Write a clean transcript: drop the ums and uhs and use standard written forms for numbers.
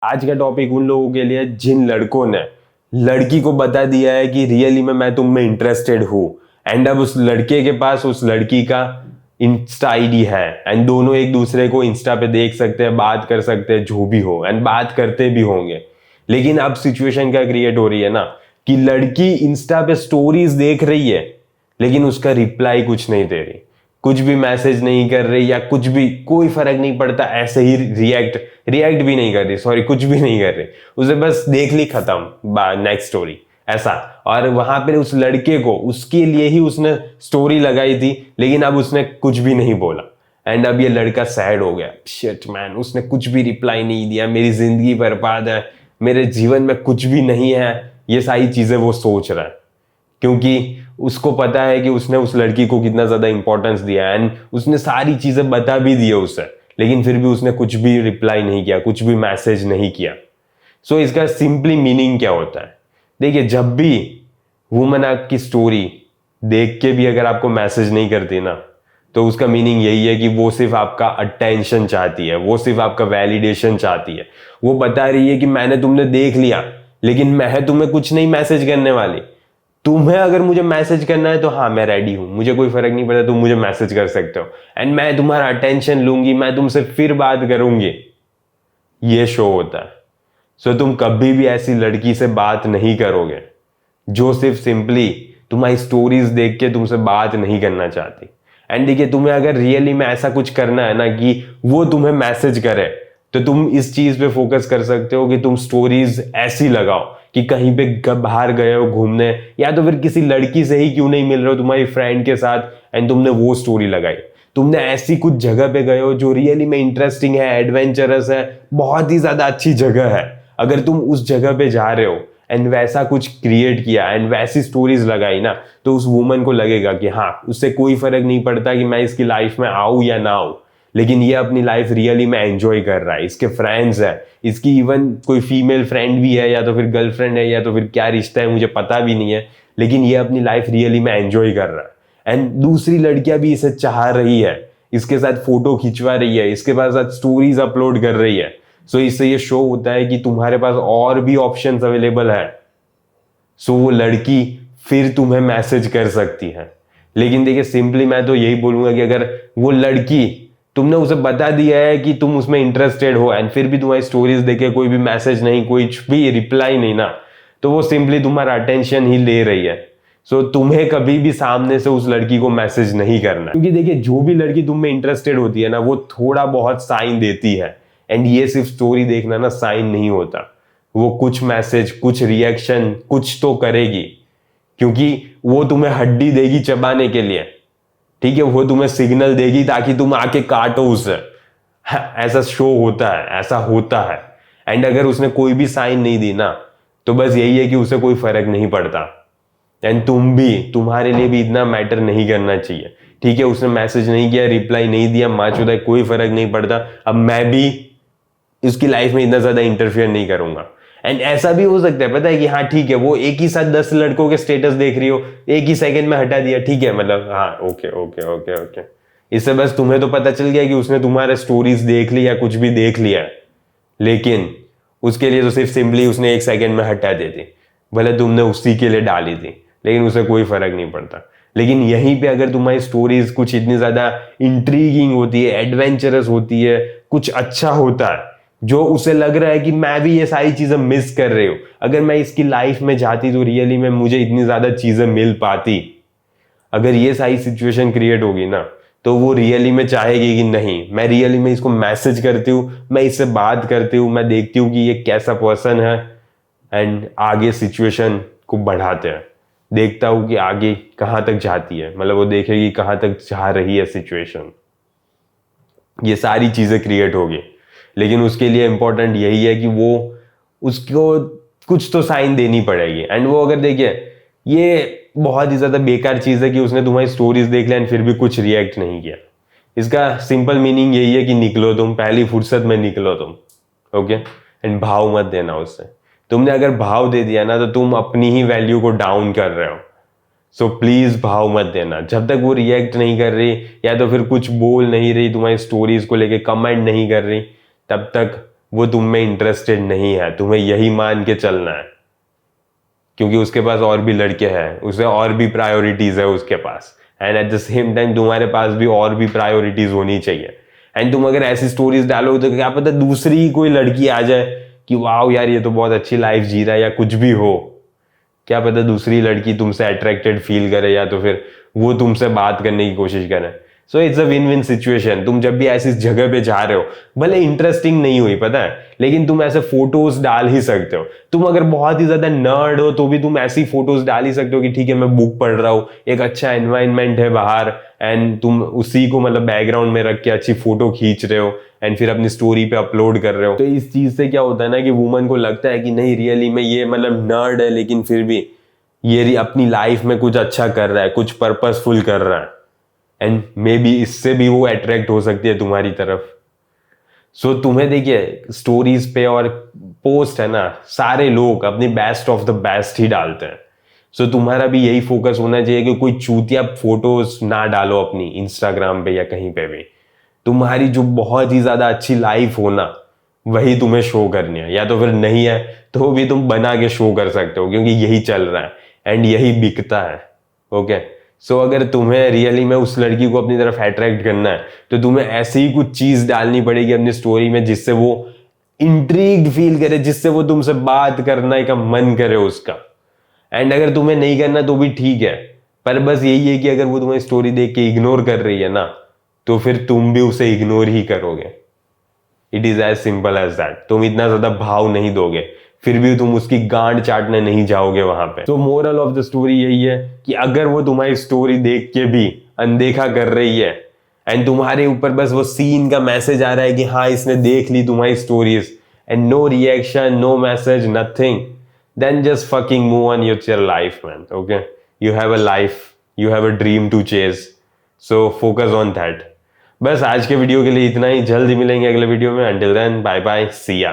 आज का टॉपिक उन लोगों के लिए जिन लड़कों ने लड़की को बता दिया है कि रियली में मैं तुम में इंटरेस्टेड हूं एंड अब उस लड़के के पास उस लड़की का इंस्टा आईडी है एंड दोनों एक दूसरे को इंस्टा पे देख सकते हैं, बात कर सकते हैं, जो भी हो एंड बात करते भी होंगे। लेकिन अब सिचुएशन क्या क्रिएट हो रही है ना कि लड़की इंस्टा पे स्टोरीज देख रही है लेकिन उसका रिप्लाई कुछ नहीं दे रही, कुछ भी मैसेज नहीं कर रही या कुछ भी, कोई फर्क नहीं पड़ता, ऐसे ही रिएक्ट भी नहीं कर रही, सॉरी कुछ भी नहीं कर रही, उसे बस देख ली, खत्म, नेक्स्ट स्टोरी ऐसा। और वहां पे उस लड़के को उसके लिए ही उसने स्टोरी लगाई थी लेकिन अब उसने कुछ भी नहीं बोला एंड अब ये लड़का सैड हो गया, शिट मैन उसने कुछ भी रिप्लाई नहीं दिया, मेरी जिंदगी बर्बाद है, मेरे जीवन में कुछ भी नहीं है, ये सारी चीजें वो सोच रहा है क्योंकि उसको पता है कि उसने उस लड़की को कितना ज्यादा इंपॉर्टेंस दिया एंड उसने सारी चीजें बता भी दी उसे, लेकिन फिर भी उसने कुछ भी रिप्लाई नहीं किया, कुछ भी मैसेज नहीं किया। सो इसका सिंपली मीनिंग क्या होता है? देखिए, जब भी वुमन आपकी स्टोरी देख के भी अगर आपको मैसेज नहीं करती ना, तो उसका मीनिंग यही है कि वो सिर्फ आपका अटेंशन चाहती है, वो सिर्फ आपका वैलिडेशन चाहती है। वो बता रही है कि मैंने तुमने देख लिया लेकिन मैं तुम्हें कुछ नहीं मैसेज करने वाली, तुम्हें अगर मुझे मैसेज करना है तो हाँ मैं रेडी हूं, मुझे कोई फर्क नहीं पड़ता, तुम मुझे मैसेज कर सकते हो एंड मैं तुम्हारा अटेंशन लूंगी, मैं तुमसे फिर बात करूंगी। ये शो होता है। सो तुम कभी भी ऐसी लड़की से बात नहीं करोगे जो सिर्फ सिंपली तुम्हारी स्टोरीज देख के तुमसे बात नहीं करना चाहती। एंड देखिए, तुम्हें अगर रियली में ऐसा कुछ करना है ना कि वो तुम्हें मैसेज करे, तो तुम इस चीज पे फोकस कर सकते हो कि तुम स्टोरीज ऐसी लगाओ कि कहीं पे बाहर गए हो घूमने या तो फिर किसी लड़की से ही क्यों नहीं मिल रहे हो, तुम्हारी फ्रेंड के साथ एंड तुमने वो स्टोरी लगाई, तुमने ऐसी कुछ जगह पे गए हो जो रियली में इंटरेस्टिंग है, एडवेंचरस है, बहुत ही ज्यादा अच्छी जगह है। अगर तुम उस जगह पे जा रहे हो एंड वैसा कुछ क्रिएट किया एंड वैसी स्टोरीज लगाई ना, तो उस वुमन को लगेगा कि हाँ, उससे कोई फर्क नहीं पड़ता कि मैं इसकी लाइफ में आऊं या ना आऊं, लेकिन ये अपनी लाइफ रियली में एंजॉय कर रहा है, इसके फ्रेंड्स है, इसकी इवन कोई फीमेल फ्रेंड भी है या तो फिर गर्लफ्रेंड है या तो फिर क्या रिश्ता है मुझे पता भी नहीं है, लेकिन ये अपनी लाइफ रियली में एंजॉय कर रहा है एंड दूसरी लड़कियां भी इसे चाह रही है, इसके साथ फोटो खिंचवा रही है, इसके पास साथ स्टोरीज अपलोड कर रही है। सो इससे ये शो होता है कि तुम्हारे पास और भी ऑप्शंस अवेलेबल है। सो वो लड़की फिर तुम्हें मैसेज कर सकती है। लेकिन देखिए, सिंपली मैं तो यही बोलूंगा कि अगर वो लड़की, तुमने उसे बता दिया है कि तुम उसमें इंटरेस्टेड हो एंड फिर भी तुम्हारी स्टोरीज देखे कोई भी मैसेज नहीं, कोई भी रिप्लाई नहीं ना, तो वो सिंपली तुम्हारा अटेंशन ही ले रही है। सो तुम्हें कभी भी सामने से उस लड़की को मैसेज नहीं करना, क्योंकि देखिए, जो भी लड़की तुम में इंटरेस्टेड होती है ना, वो थोड़ा बहुत साइन देती है एंड ये सिर्फ स्टोरी देखना ना साइन नहीं होता, वो कुछ मैसेज, कुछ रिएक्शन, कुछ तो करेगी, क्योंकि वो तुम्हें हड्डी देगी चबाने के लिए, ठीक है, वो तुम्हें सिग्नल देगी ताकि तुम आके काटो उसे। ऐसा शो होता है, ऐसा होता है। एंड अगर उसने कोई भी साइन नहीं दी ना, तो बस यही है कि उसे कोई फर्क नहीं पड़ता एंड तुम भी, तुम्हारे लिए भी इतना मैटर नहीं करना चाहिए, ठीक है। उसने मैसेज नहीं किया, रिप्लाई नहीं दिया, माचुदा, कोई फर्क नहीं पड़ता, अब मैं भी उसकी लाइफ में इतना ज्यादा इंटरफियर नहीं करूंगा। एंड ऐसा भी हो सकता है, पता है कि हाँ ठीक है, वो एक ही साथ 10 लड़कों के स्टेटस देख रही हो, एक ही सेकंड में हटा दिया, ठीक है, मतलब हाँ, ओके ओके ओके ओके, इससे बस तुम्हें तो पता चल गया कि उसने तुम्हारे स्टोरीज देख ली या कुछ भी देख लिया, लेकिन उसके लिए तो सिर्फ सिंपली उसने एक सेकंड में हटा देती, भले तुमने उसी के लिए डाली थी, लेकिन उसे कोई फर्क नहीं पड़ता। लेकिन यहीं पे अगर तुम्हारी स्टोरीज कुछ इतनी ज्यादा इंट्रीगिंग होती है, एडवेंचरस होती है, कुछ अच्छा होता है, जो उसे लग रहा है कि मैं भी ये सारी चीजें मिस कर रही हूं, अगर मैं इसकी लाइफ में जाती तो रियली में मुझे इतनी ज्यादा चीजें मिल पाती, अगर ये सारी सिचुएशन क्रिएट होगी ना, तो वो रियली में चाहेगी कि नहीं, मैं रियली में इसको मैसेज करती हूँ, मैं इससे बात करती हूँ, मैं देखती हूँ कि ये कैसा पर्सन है एंड आगे सिचुएशन को बढ़ाते हैं, देखता हूं कि आगे कहां तक जाती है, मतलब वो देखेगी कहां तक जा रही है सिचुएशन, ये सारी चीजें क्रिएट होगी। लेकिन उसके लिए इंपॉर्टेंट यही है कि वो, उसको कुछ तो साइन देनी पड़ेगी एंड वो, अगर देखिए, ये बहुत ही ज्यादा बेकार चीज है कि उसने तुम्हारी स्टोरीज देख लिया एंड फिर भी कुछ रिएक्ट नहीं किया। इसका सिंपल मीनिंग यही है कि निकलो तुम, पहली फुर्सत में निकलो तुम, ओके। एंड भाव मत देना उससे, तुमने अगर भाव दे दिया ना तो तुम अपनी ही वैल्यू को डाउन कर रहे हो। सो प्लीज भाव मत देना, जब तक वो रिएक्ट नहीं कर रही या तो फिर कुछ बोल नहीं रही, तुम्हारी स्टोरीज को लेके कमेंट नहीं कर रही, तब तक वो तुम में इंटरेस्टेड नहीं है, तुम्हें यही मान के चलना है, क्योंकि उसके पास और भी लड़के हैं, उसे और भी प्रायोरिटीज है उसके पास, and at the same time तुम्हारे पास भी और भी प्रायोरिटीज होनी चाहिए। एंड तुम अगर ऐसी स्टोरीज डालोगे तो क्या पता दूसरी कोई लड़की आ जाए कि वाह यार ये तो बहुत अच्छी लाइफ जी रहा है, या कुछ भी हो, क्या पता दूसरी लड़की तुमसे अट्रैक्टेड फील करे, या तो फिर वो तुमसे बात करने की कोशिश करे। So it's a win win situation. तुम जब भी ऐसी जगह पे जा रहे हो, भले इंटरेस्टिंग नहीं हुई पता है, लेकिन तुम ऐसे फोटोज डाल ही सकते हो। तुम अगर बहुत ही ज्यादा नर्ड हो तो भी तुम ऐसी फोटोज डाल ही सकते हो कि ठीक है मैं बुक पढ़ रहा हूँ, एक अच्छा एनवायरनमेंट है बाहर, एंड तुम उसी को मतलब बैकग्राउंड में रख के अच्छी फोटो खींच रहे हो एंड फिर अपनी स्टोरी पे अपलोड कर रहे हो। तो इस चीज से क्या होता है ना कि वुमन को लगता है कि नहीं रियली में ये मतलब नर्ड है, लेकिन फिर भी ये अपनी लाइफ में कुछ अच्छा कर रहा है, कुछ पर्पसफुल कर रहा है, एंड मे बी इससे भी वो अट्रैक्ट हो सकती है तुम्हारी तरफ। सो तुम्हें देखिए स्टोरीज पे और पोस्ट है ना, सारे लोग अपनी बेस्ट ऑफ द बेस्ट ही डालते हैं। सो तुम्हारा भी यही फोकस होना चाहिए कि कोई चूतिया फोटोज ना डालो अपनी इंस्टाग्राम पे या कहीं पे भी। तुम्हारी जो बहुत ही ज्यादा अच्छी लाइफ हो ना, वही तुम्हें शो करनी है, या तो फिर नहीं है तो भी तुम बना के शो कर सकते हो, क्योंकि यही चल रहा है एंड यही बिकता है। ओके, सो अगर तुम्हें रियली में उस लड़की को अपनी तरफ अट्रैक्ट करना है तो तुम्हें ऐसी ही कुछ चीज डालनी पड़ेगी अपनी स्टोरी में जिससे वो इंट्रीग्ड फील करे, जिससे वो तुमसे बात करने का मन करे उसका। एंड अगर तुम्हें नहीं करना तो भी ठीक है, पर बस यही है कि अगर वो तुम्हारी स्टोरी देख के इग्नोर कर रही है ना, तो फिर तुम भी उसे इग्नोर ही करोगे। It is as simple as that. तुम इतना ज्यादा भाव नहीं दोगे, फिर भी तुम उसकी गांड चाटने नहीं जाओगे वहां पे। तो मोरल ऑफ द स्टोरी यही है कि अगर वो तुम्हारी स्टोरी देख के भी अनदेखा कर रही है एंड तुम्हारे ऊपर बस वो सीन का मैसेज आ रहा है कि हाँ इसने देख ली तुम्हारी stories, and no reaction, no message, nothing, then just fucking move on with your life, man. Okay, you have a life, you have a dream to chase, so focus on that. बस आज के video के लिए इतना ही, जल्द ही मिलेंगे अगले video में। Until then, bye bye, see ya.